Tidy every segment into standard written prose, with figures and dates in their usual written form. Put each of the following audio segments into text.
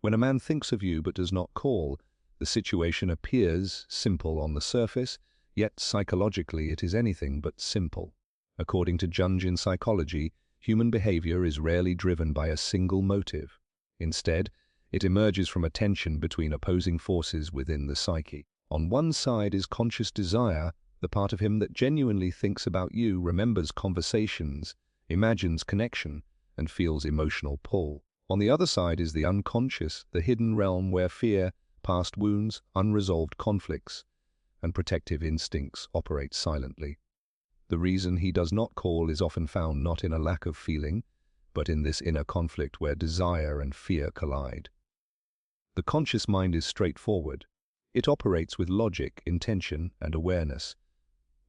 When a man thinks of you but does not call, the situation appears simple on the surface, yet psychologically it is anything but simple. According to Jungian psychology, human behavior is rarely driven by a single motive. Instead, it emerges from a tension between opposing forces within the psyche. On one side is conscious desire, the part of him that genuinely thinks about you, remembers conversations, imagines connection, and feels emotional pull. On the other side is the unconscious, the hidden realm where fear, past wounds, unresolved conflicts, and protective instincts operate silently. The reason he does not call is often found not in a lack of feeling, but in this inner conflict where desire and fear collide. The conscious mind is straightforward. It operates with logic, intention, and awareness.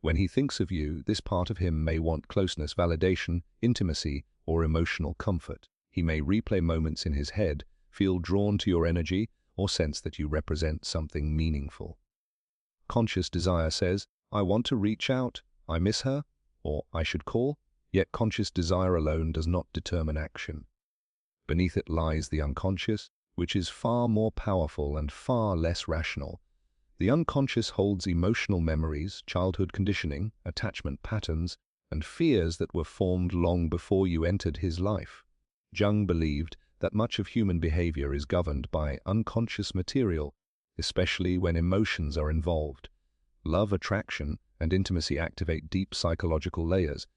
When he thinks of you, this part of him may want closeness, validation, intimacy, or emotional comfort. He may replay moments in his head, feel drawn to your energy, or sense that you represent something meaningful. Conscious desire says, I want to reach out, I miss her, or I should call, yet conscious desire alone does not determine action. Beneath it lies the unconscious, which is far more powerful and far less rational. The unconscious holds emotional memories, childhood conditioning, attachment patterns, and fears that were formed long before you entered his life. Jung believed that much of human behavior is governed by unconscious material, especially when emotions are involved. Love, attraction, and intimacy activate deep psychological layers.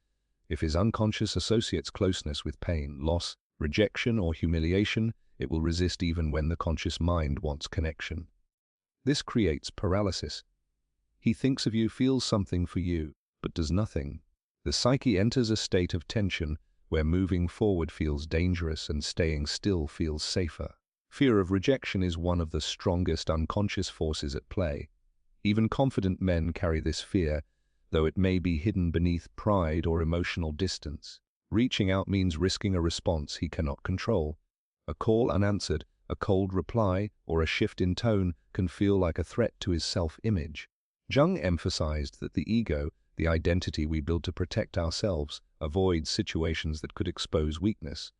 If his unconscious associates closeness with pain, loss, rejection, or humiliation, it will resist even when the conscious mind wants connection. This creates paralysis. He thinks of you, feels something for you, but does nothing. The psyche enters a state of tension where moving forward feels dangerous and staying still feels safer. Fear of rejection is one of the strongest unconscious forces at play. Even confident men carry this fear, though it may be hidden beneath pride or emotional distance. Reaching out means risking a response he cannot control. A call unanswered, a cold reply, or a shift in tone can feel like a threat to his self-image. Jung emphasized that the ego, the identity we build to protect ourselves, avoids situations that could expose weakness.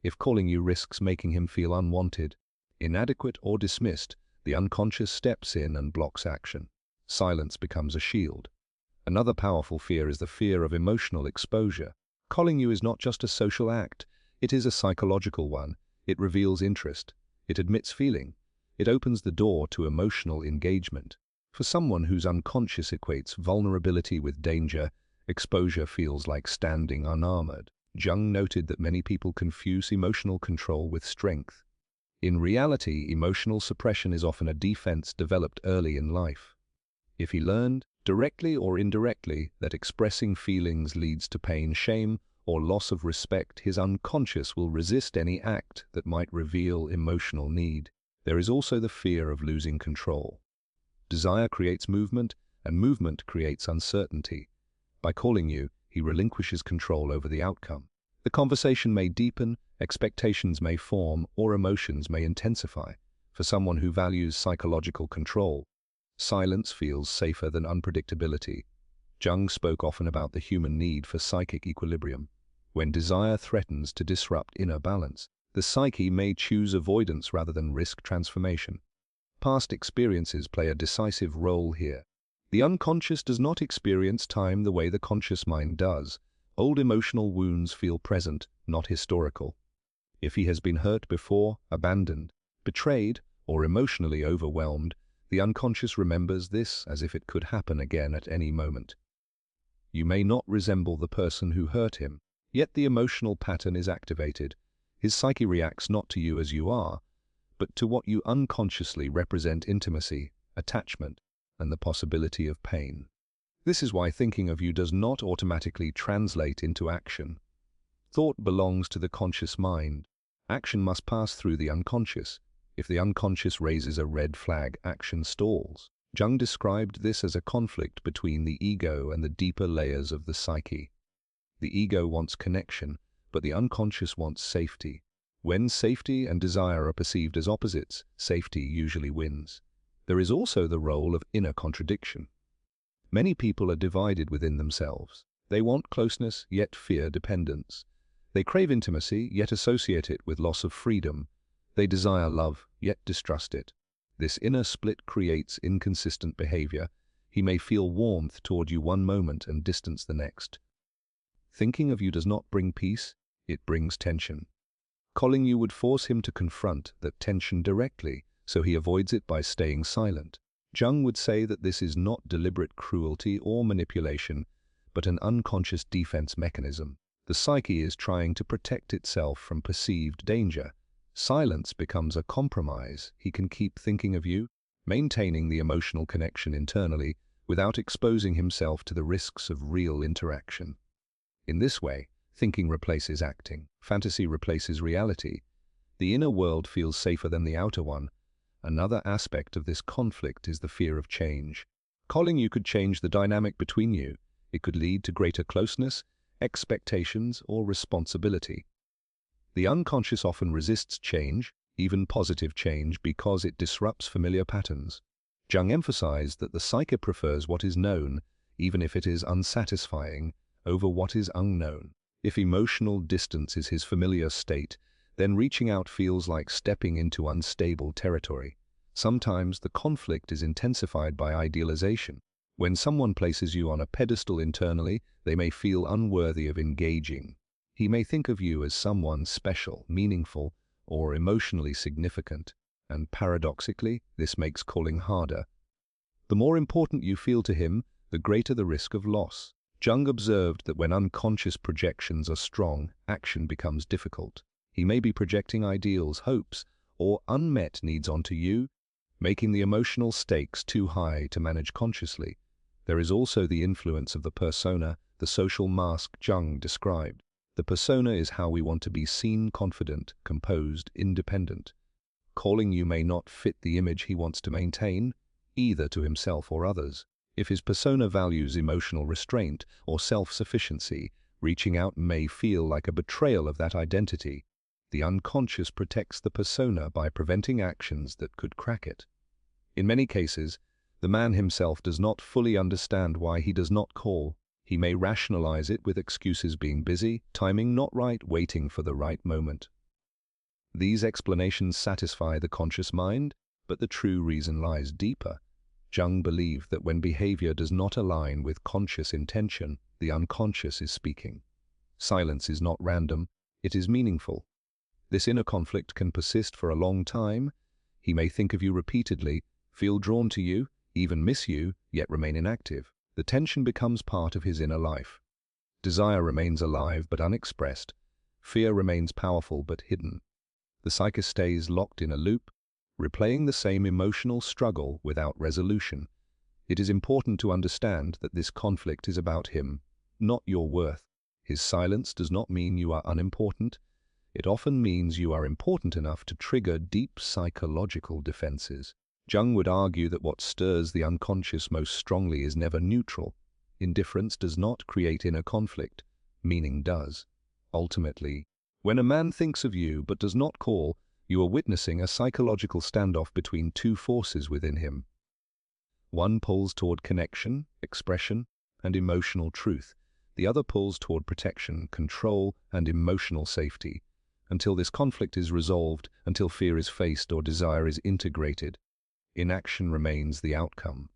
If calling you risks making him feel unwanted, inadequate, or dismissed, the unconscious steps in and blocks action. Silence becomes a shield. Another powerful fear is the fear of emotional exposure. Calling you is not just a social act, it is a psychological one. It reveals interest. It admits feeling. It opens the door to emotional engagement. For someone whose unconscious equates vulnerability with danger, exposure feels like standing unarmored. Jung noted that many people confuse emotional control with strength. In reality, emotional suppression is often a defense developed early in life. If he learned, directly or indirectly, that expressing feelings leads to pain, shame, or loss of respect, his unconscious will resist any act that might reveal emotional need. There is also the fear of losing control. Desire creates movement, and movement creates uncertainty. By calling you, he relinquishes control over the outcome. The conversation may deepen, expectations may form, or emotions may intensify. For someone who values psychological control, silence feels safer than unpredictability. Jung spoke often about the human need for psychic equilibrium. When desire threatens to disrupt inner balance, the psyche may choose avoidance rather than risk transformation. Past experiences play a decisive role here. The unconscious does not experience time the way the conscious mind does. Old emotional wounds feel present, not historical. If he has been hurt before, abandoned, betrayed, or emotionally overwhelmed, the unconscious remembers this as if it could happen again at any moment. You may not resemble the person who hurt him, yet the emotional pattern is activated. His psyche reacts not to you as you are, but to what you unconsciously represent: intimacy, attachment, and the possibility of pain. This is why thinking of you does not automatically translate into action. Thought belongs to the conscious mind. Action must pass through the unconscious. If the unconscious raises a red flag, action stalls. Jung described this as a conflict between the ego and the deeper layers of the psyche. The ego wants connection, but the unconscious wants safety. When safety and desire are perceived as opposites, safety usually wins. There is also the role of inner contradiction. Many people are divided within themselves. They want closeness, yet fear dependence. They crave intimacy, yet associate it with loss of freedom. They desire love, yet distrust it. This inner split creates inconsistent behavior. He may feel warmth toward you one moment and distance the next. Thinking of you does not bring peace, it brings tension. Calling you would force him to confront that tension directly, so he avoids it by staying silent. Jung would say that this is not deliberate cruelty or manipulation, but an unconscious defense mechanism. The psyche is trying to protect itself from perceived danger. Silence becomes a compromise. He can keep thinking of you, maintaining the emotional connection internally, without exposing himself to the risks of real interaction. In this way, thinking replaces acting. Fantasy replaces reality. The inner world feels safer than the outer one. Another aspect of this conflict is the fear of change. Calling you could change the dynamic between you. It could lead to greater closeness, expectations, or responsibility. The unconscious often resists change, even positive change, because it disrupts familiar patterns. Jung emphasized that the psyche prefers what is known, even if it is unsatisfying, over what is unknown. If emotional distance is his familiar state, then reaching out feels like stepping into unstable territory. Sometimes the conflict is intensified by idealization. When someone places you on a pedestal internally, they may feel unworthy of engaging. He may think of you as someone special, meaningful, or emotionally significant, and paradoxically, this makes calling harder. The more important you feel to him, the greater the risk of loss. Jung observed that when unconscious projections are strong, action becomes difficult. He may be projecting ideals, hopes, or unmet needs onto you, making the emotional stakes too high to manage consciously. There is also the influence of the persona, the social mask Jung described. The persona is how we want to be seen: confident, composed, independent. Calling you may not fit the image he wants to maintain, either to himself or others. If his persona values emotional restraint or self-sufficiency, reaching out may feel like a betrayal of that identity. The unconscious protects the persona by preventing actions that could crack it. In many cases, the man himself does not fully understand why he does not call. He may rationalize it with excuses: being busy, timing not right, waiting for the right moment. These explanations satisfy the conscious mind, but the true reason lies deeper. Jung believed that when behavior does not align with conscious intention, the unconscious is speaking. Silence is not random, it is meaningful. This inner conflict can persist for a long time. He may think of you repeatedly, feel drawn to you, even miss you, yet remain inactive. The tension becomes part of his inner life. Desire remains alive but unexpressed. Fear remains powerful but hidden. The psyche stays locked in a loop, replaying the same emotional struggle without resolution. It is important to understand that this conflict is about him, not your worth. His silence does not mean you are unimportant. It often means you are important enough to trigger deep psychological defenses. Jung would argue that what stirs the unconscious most strongly is never neutral. Indifference does not create inner conflict, meaning does. Ultimately, when a man thinks of you but does not call, you are witnessing a psychological standoff between two forces within him. One pulls toward connection, expression, and emotional truth. The other pulls toward protection, control, and emotional safety. Until this conflict is resolved, until fear is faced or desire is integrated, inaction remains the outcome.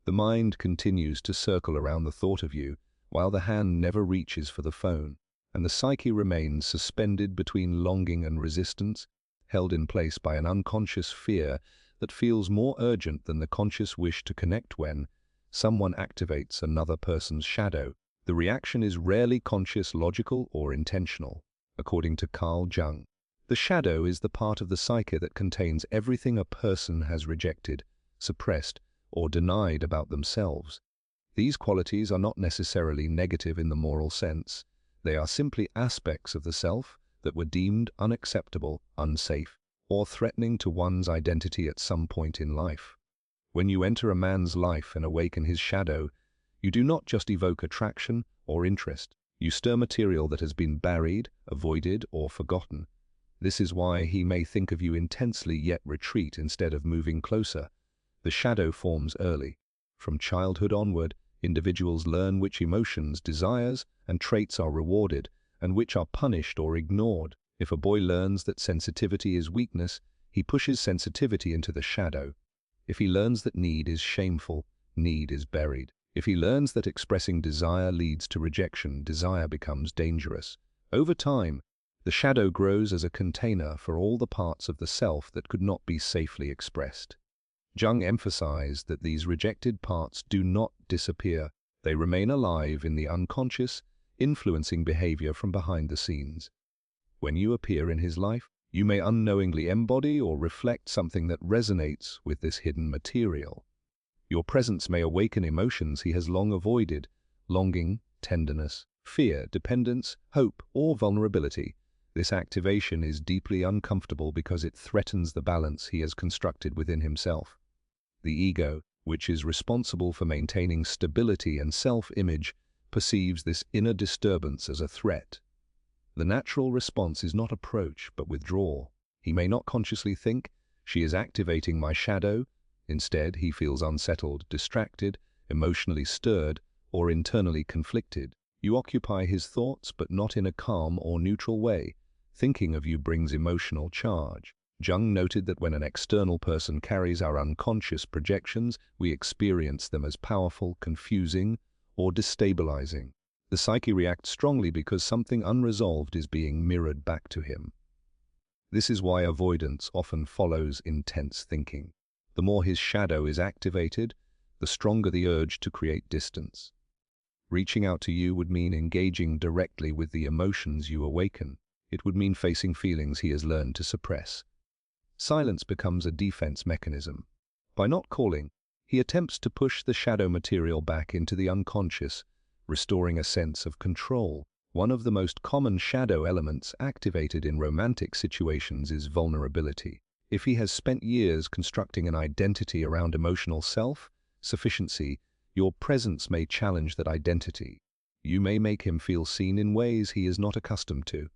The mind continues to circle around the thought of you, while the hand never reaches for the phone, and the psyche remains suspended between longing and resistance, held in place by an unconscious fear that feels more urgent than the conscious wish to connect. When someone activates another person's shadow, the reaction is rarely conscious, logical, or intentional. According to Carl Jung, the shadow is the part of the psyche that contains everything a person has rejected, suppressed, or denied about themselves. These qualities are not necessarily negative in the moral sense. They are simply aspects of the self that were deemed unacceptable, unsafe, or threatening to one's identity at some point in life. When you enter a man's life and awaken his shadow, you do not just evoke attraction or interest. You stir material that has been buried, avoided, or forgotten. This is why he may think of you intensely yet retreat instead of moving closer. The shadow forms early. From childhood onward, individuals learn which emotions, desires, and traits are rewarded, and which are punished or ignored. If a boy learns that sensitivity is weakness, he pushes sensitivity into the shadow. If he learns that need is shameful, need is buried. If he learns that expressing desire leads to rejection, desire becomes dangerous. Over time, the shadow grows as a container for all the parts of the self that could not be safely expressed. Jung emphasized that these rejected parts do not disappear. They remain alive in the unconscious, influencing behavior from behind the scenes. When you appear in his life, you may unknowingly embody or reflect something that resonates with this hidden material. Your presence may awaken emotions he has long avoided: longing, tenderness, fear, dependence, hope, or vulnerability. This activation is deeply uncomfortable because it threatens the balance he has constructed within himself. The ego, which is responsible for maintaining stability and self-image, perceives this inner disturbance as a threat. The natural response is not approach, but withdrawal. He may not consciously think, "She is activating my shadow." Instead, he feels unsettled, distracted, emotionally stirred, or internally conflicted. You occupy his thoughts, but not in a calm or neutral way. Thinking of you brings emotional charge. Jung noted that when an external person carries our unconscious projections, we experience them as powerful, confusing, or destabilizing. The psyche reacts strongly because something unresolved is being mirrored back to him. This is why avoidance often follows intense thinking. The more his shadow is activated, the stronger the urge to create distance. Reaching out to you would mean engaging directly with the emotions you awaken. It would mean facing feelings he has learned to suppress. Silence becomes a defense mechanism. By not calling, he attempts to push the shadow material back into the unconscious, restoring a sense of control. One of the most common shadow elements activated in romantic situations is vulnerability. If he has spent years constructing an identity around emotional self-sufficiency, your presence may challenge that identity. You may make him feel seen in ways he is not accustomed to.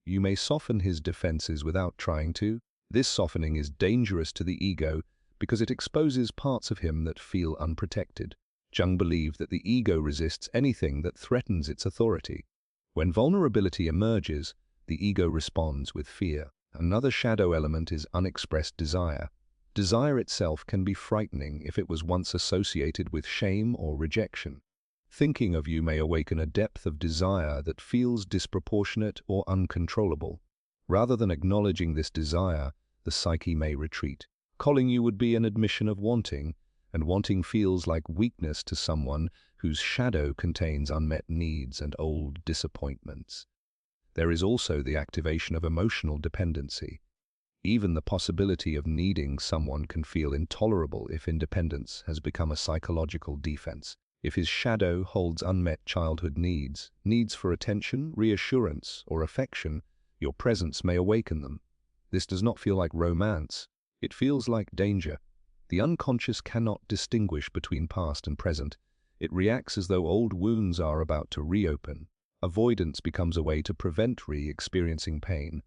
You may soften his defenses without trying to. This softening is dangerous to the ego because it exposes parts of him that feel unprotected. Jung believed that the ego resists anything that threatens its authority. When vulnerability emerges, the ego responds with fear. Another shadow element is unexpressed desire. Desire itself can be frightening if it was once associated with shame or rejection. Thinking of you may awaken a depth of desire that feels disproportionate or uncontrollable. Rather than acknowledging this desire, the psyche may retreat. Calling you would be an admission of wanting, and wanting feels like weakness to someone whose shadow contains unmet needs and old disappointments. There is also the activation of emotional dependency. Even the possibility of needing someone can feel intolerable if independence has become a psychological defense. If his shadow holds unmet childhood needs, needs for attention, reassurance, or affection, your presence may awaken them. This does not feel like romance. It feels like danger. The unconscious cannot distinguish between past and present. It reacts as though old wounds are about to reopen. Avoidance becomes a way to prevent re-experiencing pain.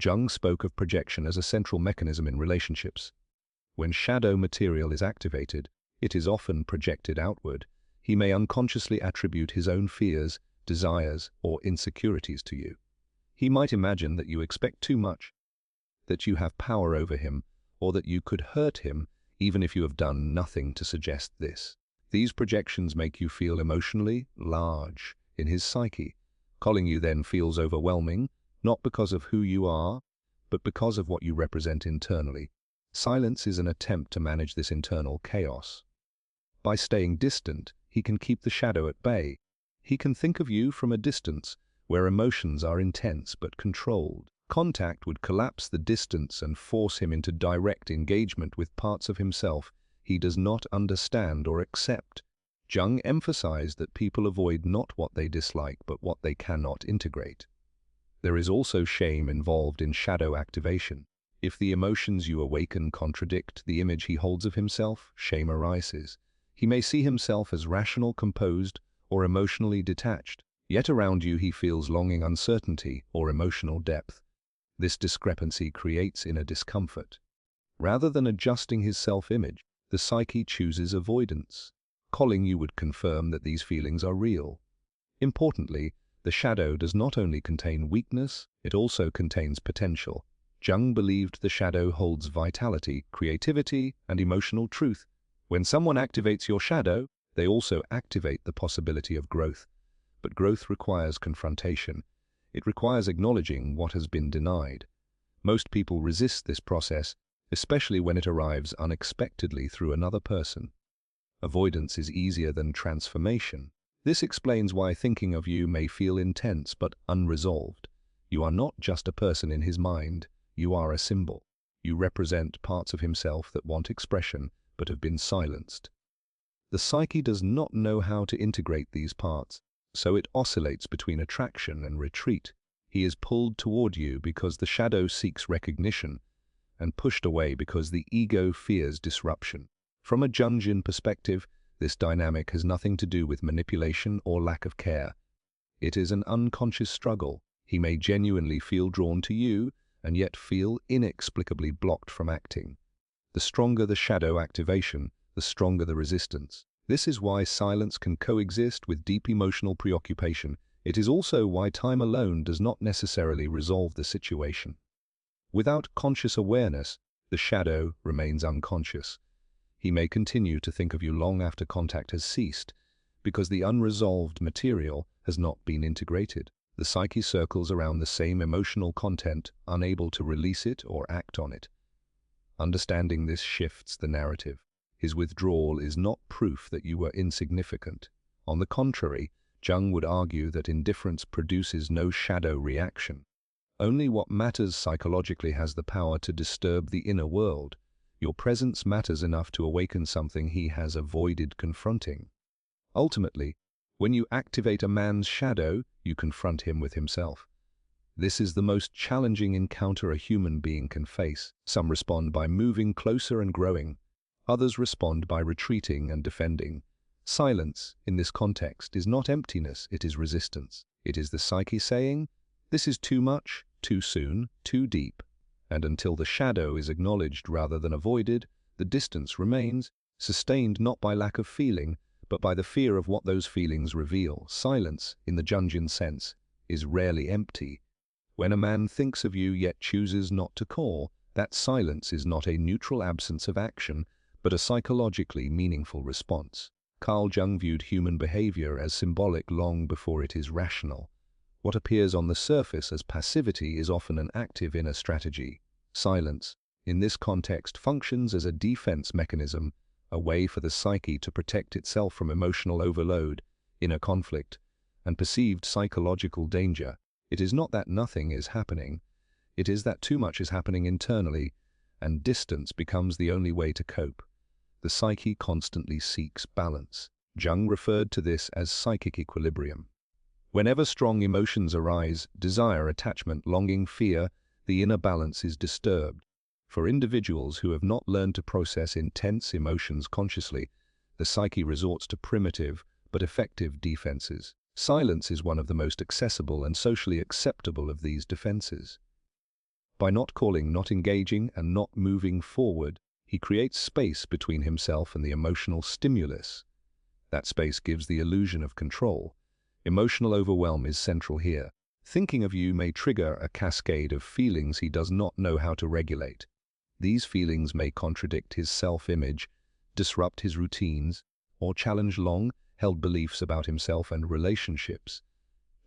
Jung spoke of projection as a central mechanism in relationships. When shadow material is activated, it is often projected outward. He may unconsciously attribute his own fears, desires, or insecurities to you. He might imagine that you expect too much, that you have power over him, or that you could hurt him even if you have done nothing to suggest this. These projections make you feel emotionally large in his psyche. Calling you then feels overwhelming, not because of who you are, but because of what you represent internally. Silence is an attempt to manage this internal chaos. By staying distant, he can keep the shadow at bay. He can think of you from a distance, where emotions are intense but controlled. Contact would collapse the distance and force him into direct engagement with parts of himself he does not understand or accept. Jung emphasized that people avoid not what they dislike, but what they cannot integrate. There is also shame involved in shadow activation. If the emotions you awaken contradict the image he holds of himself, shame arises. He may see himself as rational, composed, or emotionally detached. Yet around you he feels longing, uncertainty, or emotional depth. This discrepancy creates inner discomfort. Rather than adjusting his self-image, the psyche chooses avoidance. Calling you would confirm that these feelings are real. Importantly, The shadow does not only contain weakness, it also contains potential. Jung believed the shadow holds vitality, creativity, and emotional truth. When someone activates your shadow, they also activate the possibility of growth. But growth requires confrontation. It requires acknowledging what has been denied. Most people resist this process, especially when it arrives unexpectedly through another person. Avoidance is easier than transformation. This explains why thinking of you may feel intense but unresolved. You are not just a person in his mind, you are a symbol. You represent parts of himself that want expression but have been silenced. The psyche does not know how to integrate these parts, so it oscillates between attraction and retreat. He is pulled toward you because the shadow seeks recognition, and pushed away because the ego fears disruption. From a Jungian perspective, this dynamic has nothing to do with manipulation or lack of care. It is an unconscious struggle. He may genuinely feel drawn to you, and yet feel inexplicably blocked from acting. The stronger the shadow activation, the stronger the resistance. This is why silence can coexist with deep emotional preoccupation. It is also why time alone does not necessarily resolve the situation. Without conscious awareness, the shadow remains unconscious. He may continue to think of you long after contact has ceased, because the unresolved material has not been integrated. The psyche circles around the same emotional content, unable to release it or act on it. Understanding this shifts the narrative. His withdrawal is not proof that you were insignificant. On the contrary, Jung would argue that indifference produces no shadow reaction. Only what matters psychologically has the power to disturb the inner world. Your presence matters enough to awaken something he has avoided confronting. Ultimately, when you activate a man's shadow, you confront him with himself. This is the most challenging encounter a human being can face. Some respond by moving closer and growing. Others respond by retreating and defending. Silence, in this context, is not emptiness, it is resistance. It is the psyche saying, "This is too much, too soon, too deep." And until the shadow is acknowledged rather than avoided, the distance remains, sustained not by lack of feeling, but by the fear of what those feelings reveal. Silence, in the Jungian sense, is rarely empty. When a man thinks of you yet chooses not to call, that silence is not a neutral absence of action, but a psychologically meaningful response. Carl Jung viewed human behavior as symbolic long before it is rational. What appears on the surface as passivity is often an active inner strategy. Silence, in this context, functions as a defense mechanism, a way for the psyche to protect itself from emotional overload, inner conflict, and perceived psychological danger. It is not that nothing is happening, it is that too much is happening internally, and distance becomes the only way to cope. The psyche constantly seeks balance. Jung referred to this as psychic equilibrium. Whenever strong emotions arise, desire, attachment, longing, fear, the inner balance is disturbed. For individuals who have not learned to process intense emotions consciously, the psyche resorts to primitive but effective defenses. Silence is one of the most accessible and socially acceptable of these defenses. By not calling, not engaging, and not moving forward, he creates space between himself and the emotional stimulus. That space gives the illusion of control. Emotional overwhelm is central here. Thinking of you may trigger a cascade of feelings he does not know how to regulate. These feelings may contradict his self-image, disrupt his routines, or challenge long-held beliefs about himself and relationships.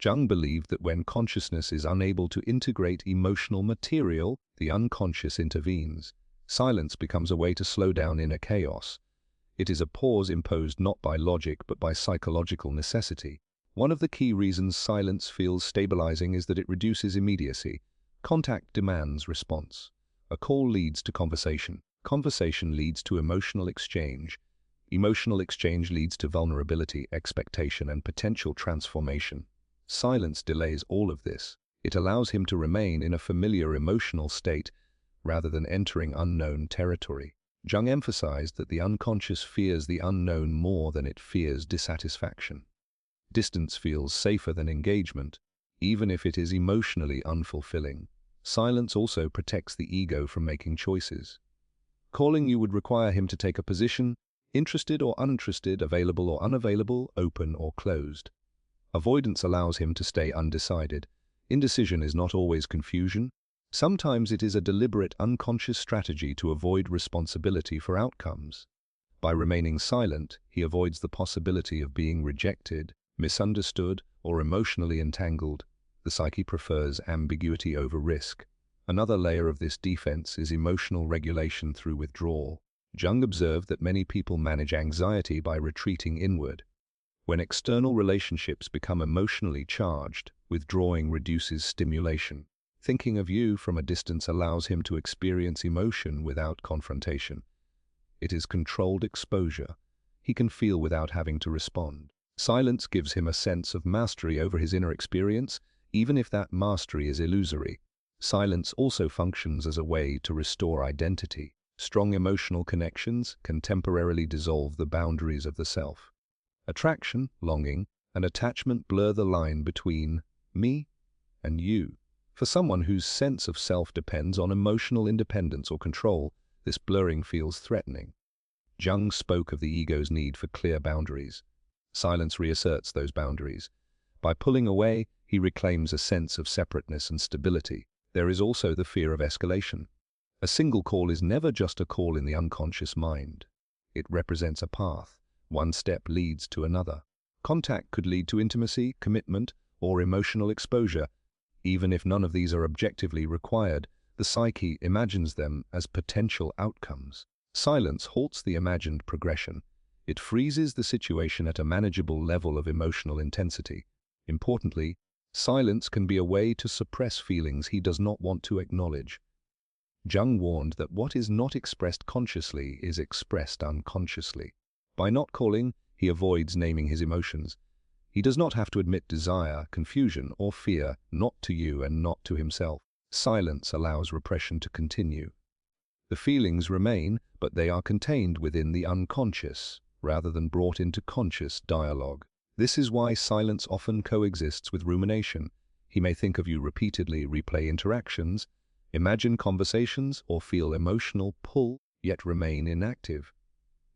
Jung believed that when consciousness is unable to integrate emotional material, the unconscious intervenes. Silence becomes a way to slow down inner chaos. It is a pause imposed not by logic but by psychological necessity. One of the key reasons silence feels stabilizing is that it reduces immediacy. Contact demands response. A call leads to conversation. Conversation leads to emotional exchange. Emotional exchange leads to vulnerability, expectation, and potential transformation. Silence delays all of this. It allows him to remain in a familiar emotional state rather than entering unknown territory. Jung emphasized that the unconscious fears the unknown more than it fears dissatisfaction. Distance feels safer than engagement, even if it is emotionally unfulfilling. Silence also protects the ego from making choices. Calling you would require him to take a position, interested or uninterested, available or unavailable, open or closed. Avoidance allows him to stay undecided. Indecision is not always confusion. Sometimes it is a deliberate, unconscious strategy to avoid responsibility for outcomes. By remaining silent, he avoids the possibility of being rejected, misunderstood, or emotionally entangled. The psyche prefers ambiguity over risk. Another layer of this defense is emotional regulation through withdrawal. Jung observed that many people manage anxiety by retreating inward. When external relationships become emotionally charged, withdrawing reduces stimulation. Thinking of you from a distance allows him to experience emotion without confrontation. It is controlled exposure. He can feel without having to respond. Silence gives him a sense of mastery over his inner experience, even if that mastery is illusory. Silence also functions as a way to restore identity. Strong emotional connections can temporarily dissolve the boundaries of the self. Attraction, longing, and attachment blur the line between me and you. For someone whose sense of self depends on emotional independence or control, this blurring feels threatening. Jung spoke of the ego's need for clear boundaries. Silence reasserts those boundaries. By pulling away, he reclaims a sense of separateness and stability. There is also the fear of escalation. A single call is never just a call in the unconscious mind. It represents a path. One step leads to another. Contact could lead to intimacy, commitment, or emotional exposure. Even if none of these are objectively required, the psyche imagines them as potential outcomes. Silence halts the imagined progression. It freezes the situation at a manageable level of emotional intensity. Importantly, silence can be a way to suppress feelings he does not want to acknowledge. Jung warned that what is not expressed consciously is expressed unconsciously. By not calling, he avoids naming his emotions. He does not have to admit desire, confusion, or fear, not to you and not to himself. Silence allows repression to continue. The feelings remain, but they are contained within the unconscious, rather than brought into conscious dialogue. This is why silence often coexists with rumination. He may think of you repeatedly, replay interactions, imagine conversations, or feel emotional pull, yet remain inactive.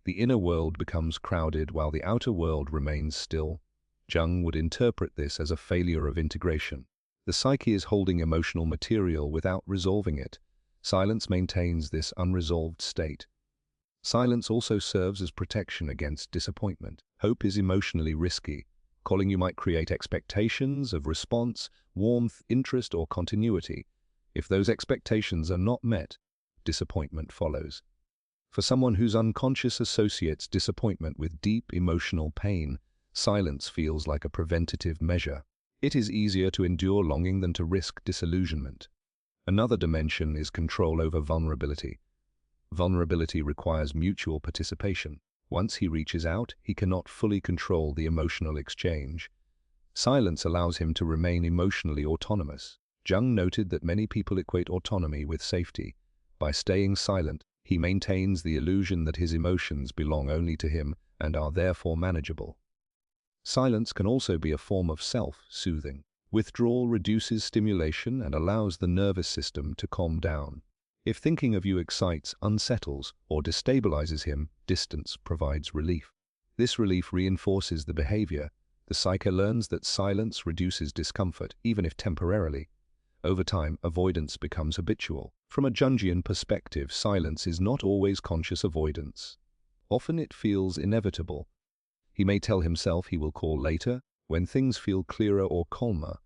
The inner world becomes crowded while the outer world remains still. Jung would interpret this as a failure of integration. The psyche is holding emotional material without resolving it. Silence maintains this unresolved state. Silence also serves as protection against disappointment. Hope is emotionally risky. Calling you might create expectations of response, warmth, interest, or continuity. If those expectations are not met, disappointment follows. For someone whose unconscious associates disappointment with deep emotional pain, silence feels like a preventative measure. It is easier to endure longing than to risk disillusionment. Another dimension is control over vulnerability. Vulnerability requires mutual participation. Once he reaches out, he cannot fully control the emotional exchange. Silence allows him to remain emotionally autonomous. Jung noted that many people equate autonomy with safety. By staying silent, he maintains the illusion that his emotions belong only to him and are therefore manageable. Silence can also be a form of self-soothing. Withdrawal reduces stimulation and allows the nervous system to calm down. If thinking of you excites, unsettles, or destabilizes him, distance provides relief. This relief reinforces the behavior. The psyche learns that silence reduces discomfort, even if temporarily. Over time, avoidance becomes habitual. From a Jungian perspective, silence is not always conscious avoidance. Often it feels inevitable. He may tell himself he will call later, when things feel clearer or calmer.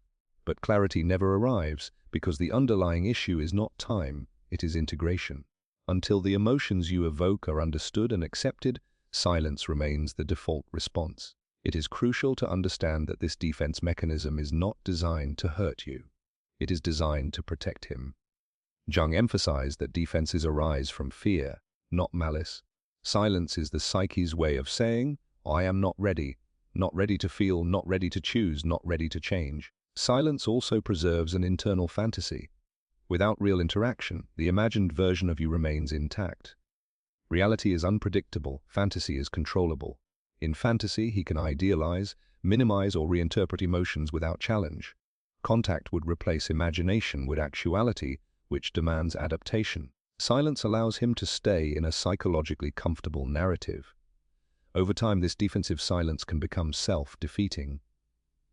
But clarity never arrives, because the underlying issue is not time, it is integration. Until the emotions you evoke are understood and accepted, silence remains the default response. It is crucial to understand that this defense mechanism is not designed to hurt you. It is designed to protect him. Jung emphasized that defenses arise from fear, not malice. Silence is the psyche's way of saying, I am not ready to feel, not ready to choose, not ready to change. Silence also preserves an internal fantasy. Without real interaction, the imagined version of you remains intact. Reality is unpredictable, fantasy is controllable. In fantasy, he can idealize, minimize, or reinterpret emotions without challenge. Contact would replace imagination with actuality, which demands adaptation. Silence allows him to stay in a psychologically comfortable narrative. Over time, this defensive silence can become self-defeating.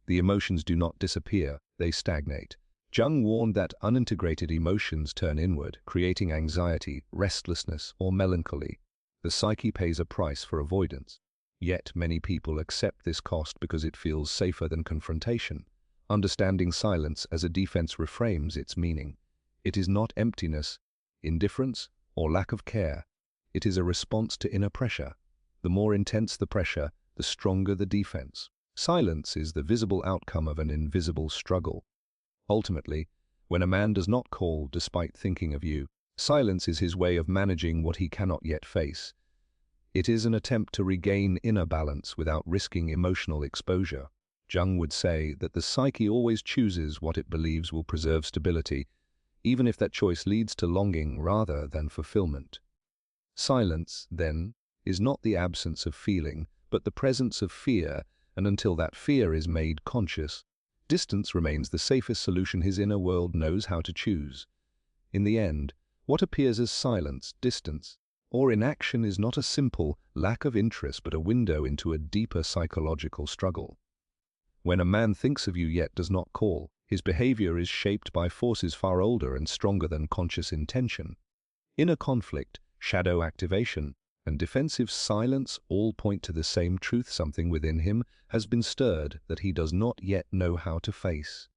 The emotions do not disappear, they stagnate. Jung warned that unintegrated emotions turn inward, creating anxiety, restlessness, or melancholy. The psyche pays a price for avoidance. Yet many people accept this cost because it feels safer than confrontation. Understanding silence as a defense reframes its meaning. It is not emptiness, indifference, or lack of care. It is a response to inner pressure. The more intense the pressure, the stronger the defense. Silence is the visible outcome of an invisible struggle. Ultimately, when a man does not call despite thinking of you, silence is his way of managing what he cannot yet face. It is an attempt to regain inner balance without risking emotional exposure. Jung would say that the psyche always chooses what it believes will preserve stability, even if that choice leads to longing rather than fulfillment. Silence, then, is not the absence of feeling, but the presence of fear, and until that fear is made conscious, distance remains the safest solution his inner world knows how to choose. In the end, what appears as silence, distance, or inaction is not a simple lack of interest but a window into a deeper psychological struggle. When a man thinks of you yet does not call, his behavior is shaped by forces far older and stronger than conscious intention. Inner conflict, shadow activation, and defensive silence all point to the same truth: something within him has been stirred that he does not yet know how to face.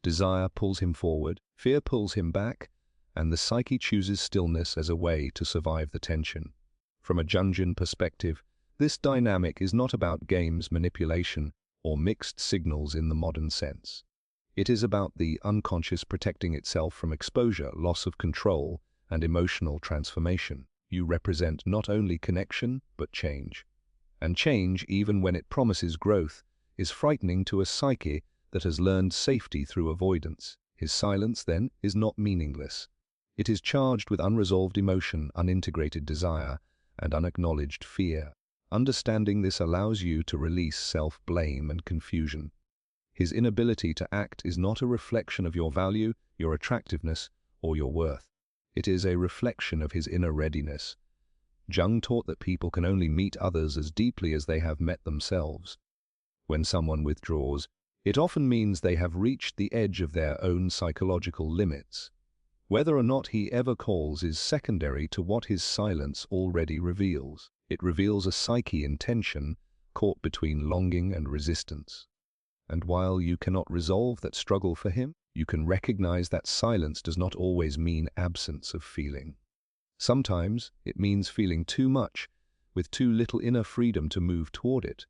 Desire pulls him forward, fear pulls him back, and the psyche chooses stillness as a way to survive the tension. From a Jungian perspective, this dynamic is not about games, manipulation, or mixed signals in the modern sense. It is about the unconscious protecting itself from exposure, loss of control, and emotional transformation. You represent not only connection, but change. And change, even when it promises growth, is frightening to a psyche that has learned safety through avoidance. His silence, then, is not meaningless. It is charged with unresolved emotion, unintegrated desire, and unacknowledged fear. Understanding this allows you to release self-blame and confusion. His inability to act is not a reflection of your value, your attractiveness, or your worth. It is a reflection of his inner readiness. Jung taught that people can only meet others as deeply as they have met themselves. When someone withdraws, it often means they have reached the edge of their own psychological limits. Whether or not he ever calls is secondary to what his silence already reveals. It reveals a psyche in tension, caught between longing and resistance. And while you cannot resolve that struggle for him, you can recognize that silence does not always mean absence of feeling. Sometimes it means feeling too much, with too little inner freedom to move toward it.